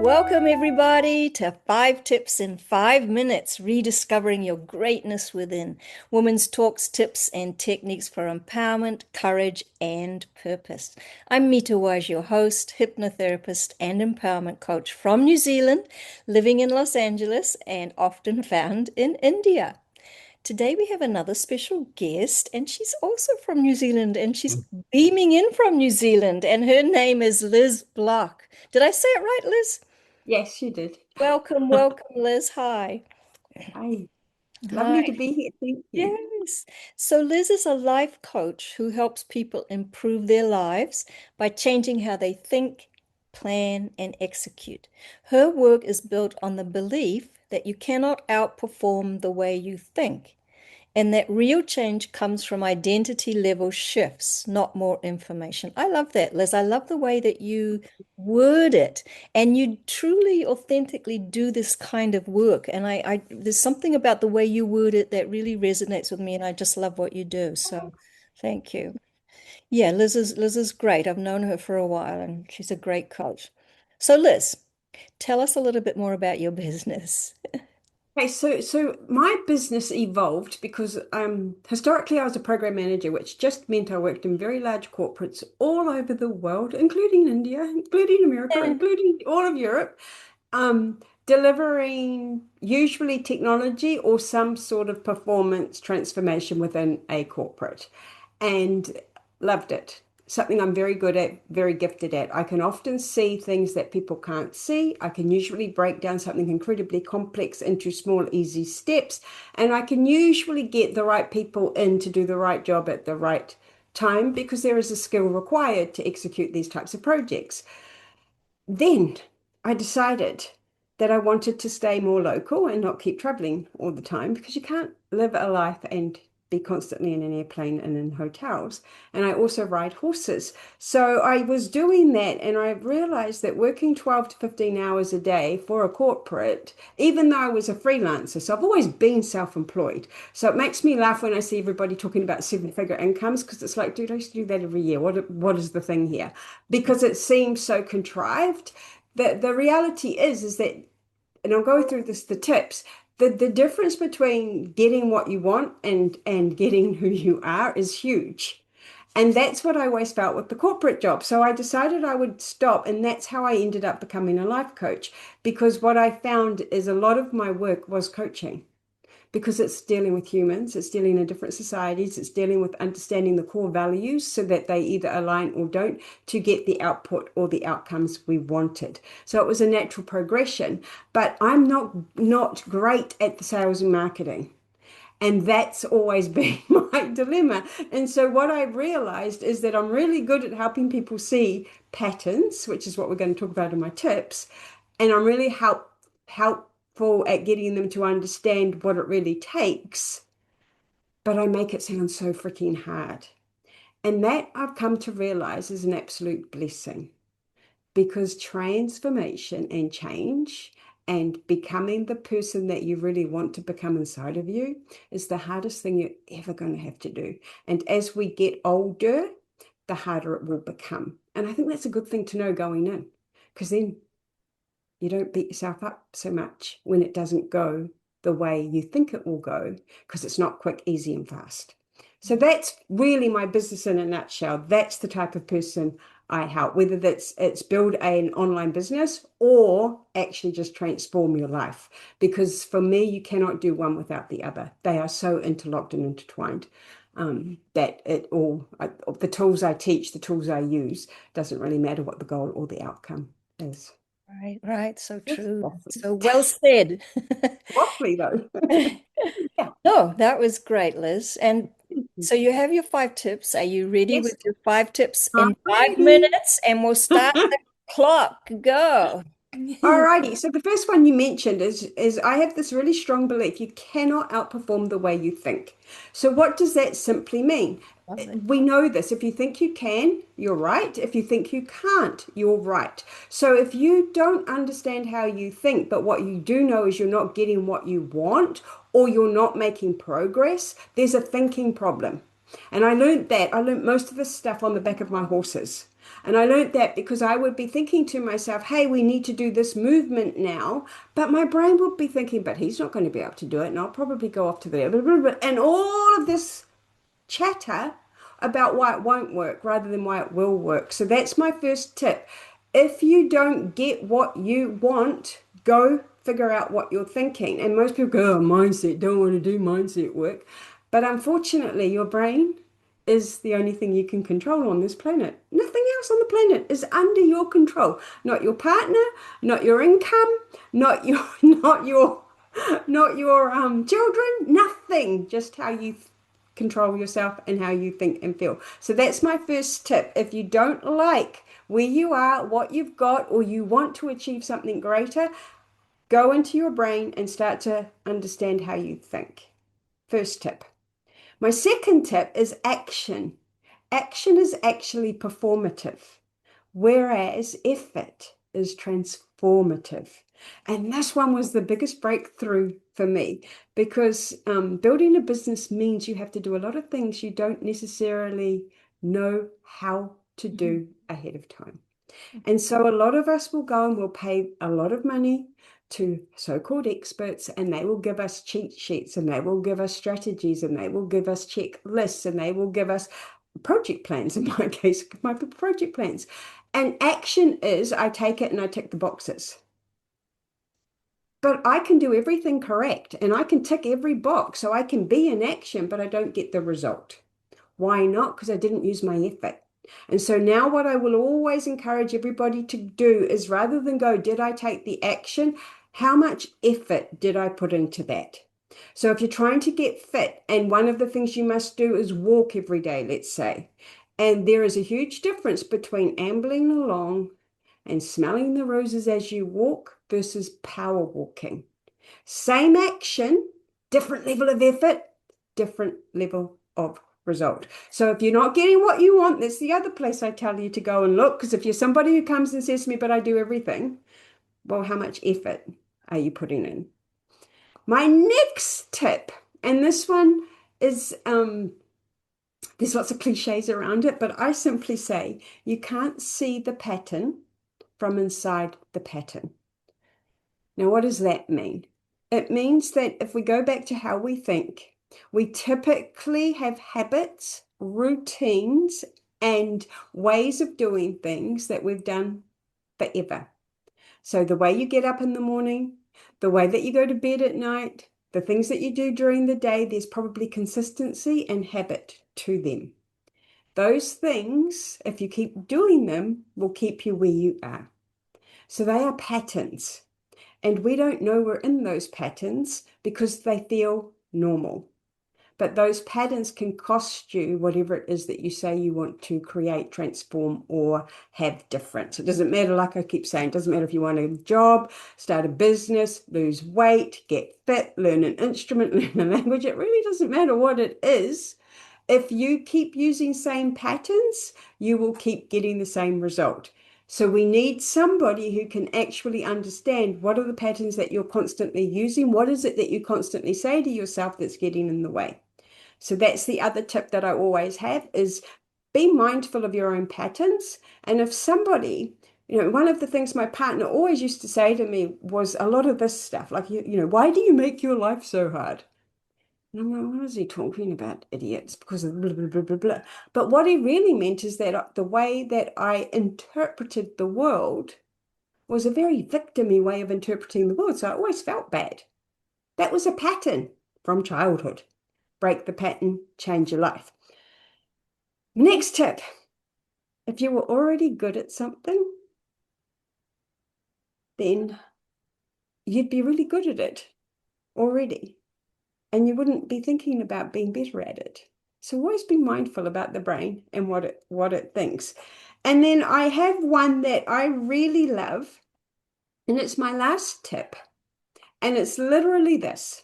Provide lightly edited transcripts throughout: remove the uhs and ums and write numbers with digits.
Welcome, everybody, to 5 Tips in 5 Minutes Rediscovering Your Greatness Within. Women's talks, tips, and techniques for empowerment, courage, and purpose. I'm Mitta Wise, your host, hypnotherapist, and empowerment coach from New Zealand, living in Los Angeles, and often found in India. Today we have another special guest, and she's also from New Zealand, and she's beaming in from New Zealand, and her name is Liz Bloch. Did I say it right, Liz? Yes, you did. Welcome, welcome, Liz. Hi. Hi. Hi. Lovely to be here. Thank you. Yes. So Liz is a life coach who helps people improve their lives by changing how they think, plan, and execute. Her work is built on the belief that you cannot outperform the way you think, and that real change comes from identity level shifts, not more information. I love that, Liz. I love the way that you word it. And you truly, authentically do this kind of work. And there's something about the way you word it that really resonates with me. And I just love what you do. So thank you. Yeah, Liz is great. I've known her for a while and she's a great coach. So Liz, tell us a little bit more about your business. Okay, so my business evolved because historically I was a program manager, which just meant I worked in very large corporates all over the world, including India, including America, including all of Europe, delivering usually technology or some sort of performance transformation within a corporate, and loved it. Something I'm very good at, very gifted at. I can often see things that people can't see. I can usually break down something incredibly complex into small, easy steps. And I can usually get the right people in to do the right job at the right time because there is a skill required to execute these types of projects. Then I decided that I wanted to stay more local and not keep traveling all the time because you can't live a life and be constantly in an airplane and in hotels. And I also ride horses. So I was doing that and I realized that working 12 to 15 hours a day for a corporate, even though I was a freelancer, so I've always been self-employed. So it makes me laugh when I see everybody talking about seven-figure incomes because it's like, dude, I used to do that every year. What is the thing here? Because it seems so contrived. The reality is that, and I'll go through the tips. The difference between getting what you want and getting who you are is huge. And that's what I always felt with the corporate job. So I decided I would stop, and that's how I ended up becoming a life coach. Because what I found is a lot of my work was coaching because it's dealing with humans, it's dealing in different societies, it's dealing with understanding the core values so that they either align or don't to get the output or the outcomes we wanted. So it was a natural progression, but I'm not great at the sales and marketing. And that's always been my dilemma. And so what I realized is that I'm really good at helping people see patterns, which is what we're going to talk about in my tips. And I'm really helpful at getting them to understand what it really takes. But I make it sound so freaking hard. And that I've come to realize is an absolute blessing because transformation and change and becoming the person that you really want to become inside of you is the hardest thing you're ever going to have to do. And as we get older, the harder it will become. And I think that's a good thing to know going in because then you don't beat yourself up so much when it doesn't go the way you think it will go because it's not quick, easy, and fast. So that's really my business in a nutshell. That's the type of person I help, whether it's build an online business or actually just transform your life. Because for me, you cannot do one without the other. They are so interlocked and intertwined. That the tools I teach, the tools I use, doesn't really matter what the goal or the outcome is. Right, right. So Yes, true. awesome. So well said. Roughly though. Yeah. Oh, that was great, Liz. And so you have your 5 tips. Are you ready Yes, with your 5 tips I'm in five ready. minutes? And we'll start the clock. Go. Alrighty, so the first one you mentioned is I have this really strong belief you cannot outperform the way you think. So what does that simply mean? Love it. We know this. If you think you can, you're right. If you think you can't, you're right. So if you don't understand how you think, but what you do know is you're not getting what you want or you're not making progress, there's a thinking problem. And I learned most of this stuff on the back of my horses. And I learned that because I would be thinking to myself, hey, we need to do this movement now. But my brain would be thinking, but he's not going to be able to do it. And I'll probably go off to the, and all of this chatter about why it won't work rather than why it will work. So that's my first tip. If you don't get what you want, go figure out what you're thinking. And most people go, oh, mindset, don't want to do mindset work. But unfortunately, your brain is the only thing you can control on this planet. Nothing else on the planet is under your control. Not your partner, not your income, not your not your children, nothing. Just how you control yourself and how you think and feel. So that's my first tip. If you don't like where you are, what you've got, or you want to achieve something greater, go into your brain and start to understand how you think. First tip. My second tip is action. Action is actually performative, whereas effort is transformative. And this one was the biggest breakthrough for me because building a business means you have to do a lot of things you don't necessarily know how to do ahead of time. And so a lot of us will go and we'll pay a lot of money to so-called experts, and they will give us cheat sheets, and they will give us strategies, and they will give us checklists, and they will give us project plans. In my case, my project plans. And action is I take it and I tick the boxes. But I can do everything correct and I can tick every box. So I can be in action, but I don't get the result. Why not? Because I didn't use my effort. And so now what I will always encourage everybody to do is rather than go, did I take the action? How much effort did I put into that? So if you're trying to get fit, and one of the things you must do is walk every day, let's say, and there is a huge difference between ambling along and smelling the roses as you walk versus power walking. Same action, different level of effort, different level of result. So if you're not getting what you want, that's the other place I tell you to go and look. Because if you're somebody who comes and says to me, but I do everything, well, how much effort are you putting in? My next tip, and this one is, there's lots of cliches around it, but I simply say you can't see the pattern from inside the pattern. Now, what does that mean? It means that if we go back to how we think, we typically have habits, routines, and ways of doing things that we've done forever. So the way you get up in the morning, the way that you go to bed at night, the things that you do during the day, there's probably consistency and habit to them. Those things, if you keep doing them, will keep you where you are. So they are patterns. And we don't know we're in those patterns because they feel normal. But those patterns can cost you whatever it is that you say you want to create, transform, or have different. So it doesn't matter, like I keep saying, it doesn't matter if you want a job, start a business, lose weight, get fit, learn an instrument, learn a language. It really doesn't matter what it is. If you keep using same patterns, you will keep getting the same result. So we need somebody who can actually understand what are the patterns that you're constantly using. What is it that you constantly say to yourself that's getting in the way? So that's the other tip that I always have is be mindful of your own patterns. And if somebody, one of the things my partner always used to say to me was a lot of this stuff, like, why do you make your life so hard? And I'm like, what is he talking about, idiots? Because of blah, blah, blah, blah, blah. But what he really meant is that the way that I interpreted the world was a very victimy way of interpreting the world. So I always felt bad. That was a pattern from childhood. Break the pattern, change your life. Next tip. If you were already good at something, then you'd be really good at it already. And you wouldn't be thinking about being better at it. So always be mindful about the brain and what it thinks. And then I have one that I really love, and it's my last tip. And it's literally this.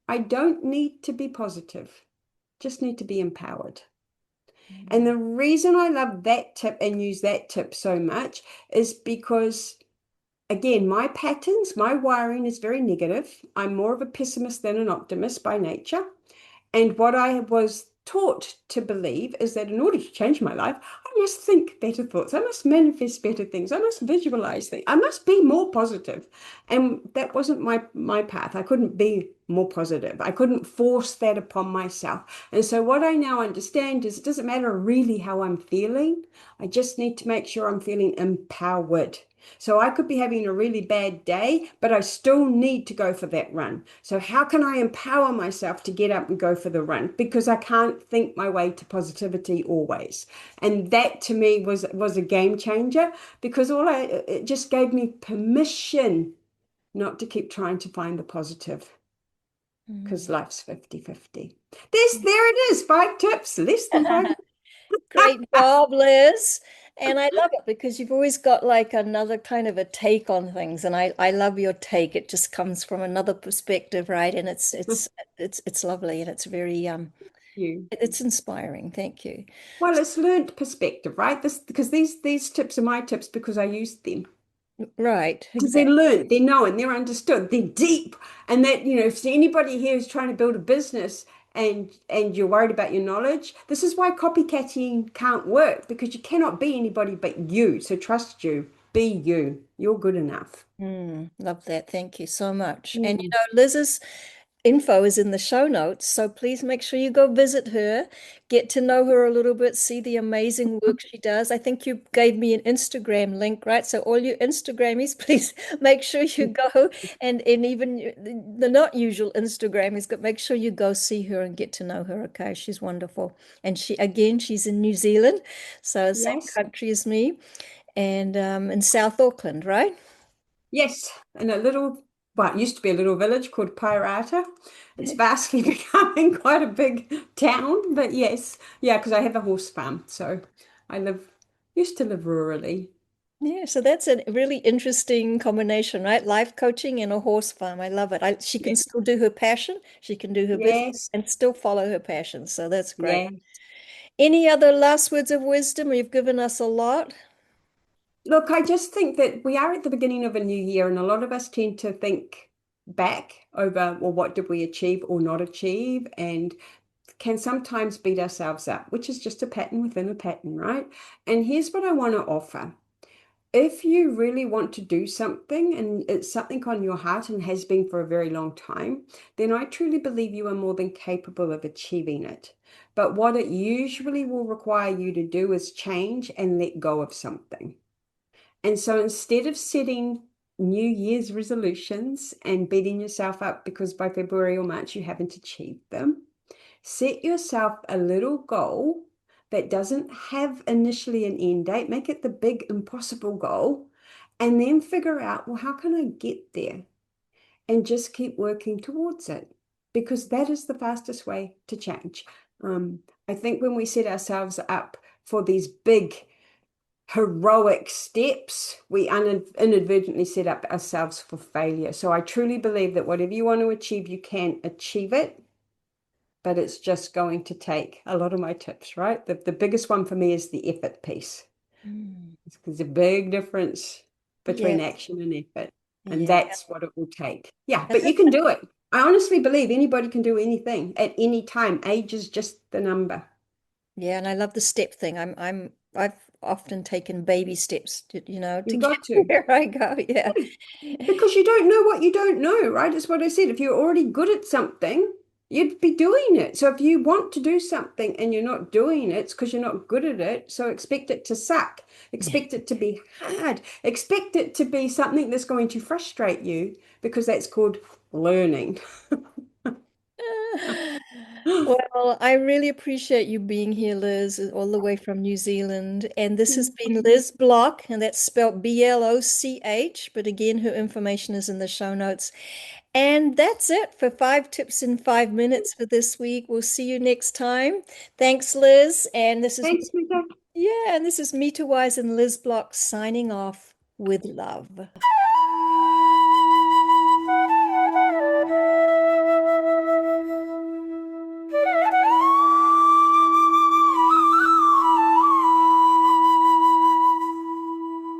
I don't need to be positive, just need to be empowered. And the reason I love that tip and use that tip so much is because, again, my patterns, my wiring is very negative. I'm more of a pessimist than an optimist by nature. And what I was taught to believe is that in order to change my life, I must think better thoughts. I must manifest better things. I must visualize things. I must be more positive. And that wasn't my path. I couldn't be more positive. I couldn't force that upon myself. And so what I now understand is it doesn't matter really how I'm feeling. I just need to make sure I'm feeling empowered. So I could be having a really bad day, but I still need to go for that run. So how can I empower myself to get up and go for the run? Because I can't think my way to positivity always. And that to me was a game changer because it just gave me permission not to keep trying to find the positive because Mm. life's 50-50. There it is, 5 tips, less than 5. Great job, Liz. And I love it because you've always got like another kind of a take on things. And I love your take. It just comes from another perspective, right? And it's lovely and it's very You. it's inspiring. Thank you. Well, it's learned perspective, right? This because these tips are my tips because I used them. Right, Because they're exactly. learned, they're known, they're understood, they're deep. And that, if anybody here is trying to build a business and you're worried about your knowledge, this is why copycatting can't work because you cannot be anybody but you. So trust you, be you. You're good enough. Love that. Thank you so much. And Mm. Liz's info is in the show notes, so please make sure you go visit her, get to know her a little bit, see the amazing work she does. I think you gave me an Instagram link, right? So all you Instagrammies, please make sure you go and even the not usual Instagrammies, make sure you go see her and get to know her. Okay, she's wonderful. And she's in New Zealand, so same Yes. country as me, and in South Auckland, right? Yes. In a little, well, it used to be a little village called Pirata. It's vastly becoming quite a big town, but yes. Yeah, because I have a horse farm. So I used to live rurally. Yeah, so that's a really interesting combination, right? Life coaching and a horse farm. I love it. She can Yeah. still do her passion, she can do her business Yes. and still follow her passion. So that's great. Yeah. Any other last words of wisdom? You've given us a lot. Look, I just think that we are at the beginning of a new year, and a lot of us tend to think back over, well, what did we achieve or not achieve, and can sometimes beat ourselves up, which is just a pattern within a pattern, right? And here's what I want to offer. If you really want to do something and it's something on your heart and has been for a very long time, then I truly believe you are more than capable of achieving it. But what it usually will require you to do is change and let go of something. And so instead of setting New Year's resolutions and beating yourself up because by February or March you haven't achieved them, set yourself a little goal that doesn't have initially an end date. Make it the big, impossible goal. And then figure out, well, how can I get there? And just keep working towards it because that is the fastest way to change. I think when we set ourselves up for these big, heroic steps, we inadvertently set up ourselves for failure. So I truly believe that whatever you want to achieve, you can achieve it, but it's just going to take a lot of my tips, right? The biggest one for me is the effort piece. Mm. There's a big difference between Yes. action and effort, and Yeah. that's what it will take. Yeah, but you can do it. I honestly believe anybody can do anything at any time. Age is just the number. Yeah, and I love the step thing. I've often taken baby steps to You've get got to. where I go. Yeah. Because you don't know what you don't know, right? It's what I said. If you're already good at something, you'd be doing it. So if you want to do something and you're not doing it, it's because you're not good at it. So expect it to suck. Expect it to be hard. Expect it to be something that's going to frustrate you because that's called learning. Well, I really appreciate you being here, Liz, all the way from New Zealand. And this has been Liz Bloch, and that's spelled Bloch. But again, her information is in the show notes. And that's it for 5 tips in 5 minutes for this week. We'll see you next time. Thanks, Liz. Thanks, Mitta. And this is Mitta Wise and Liz Bloch signing off with love.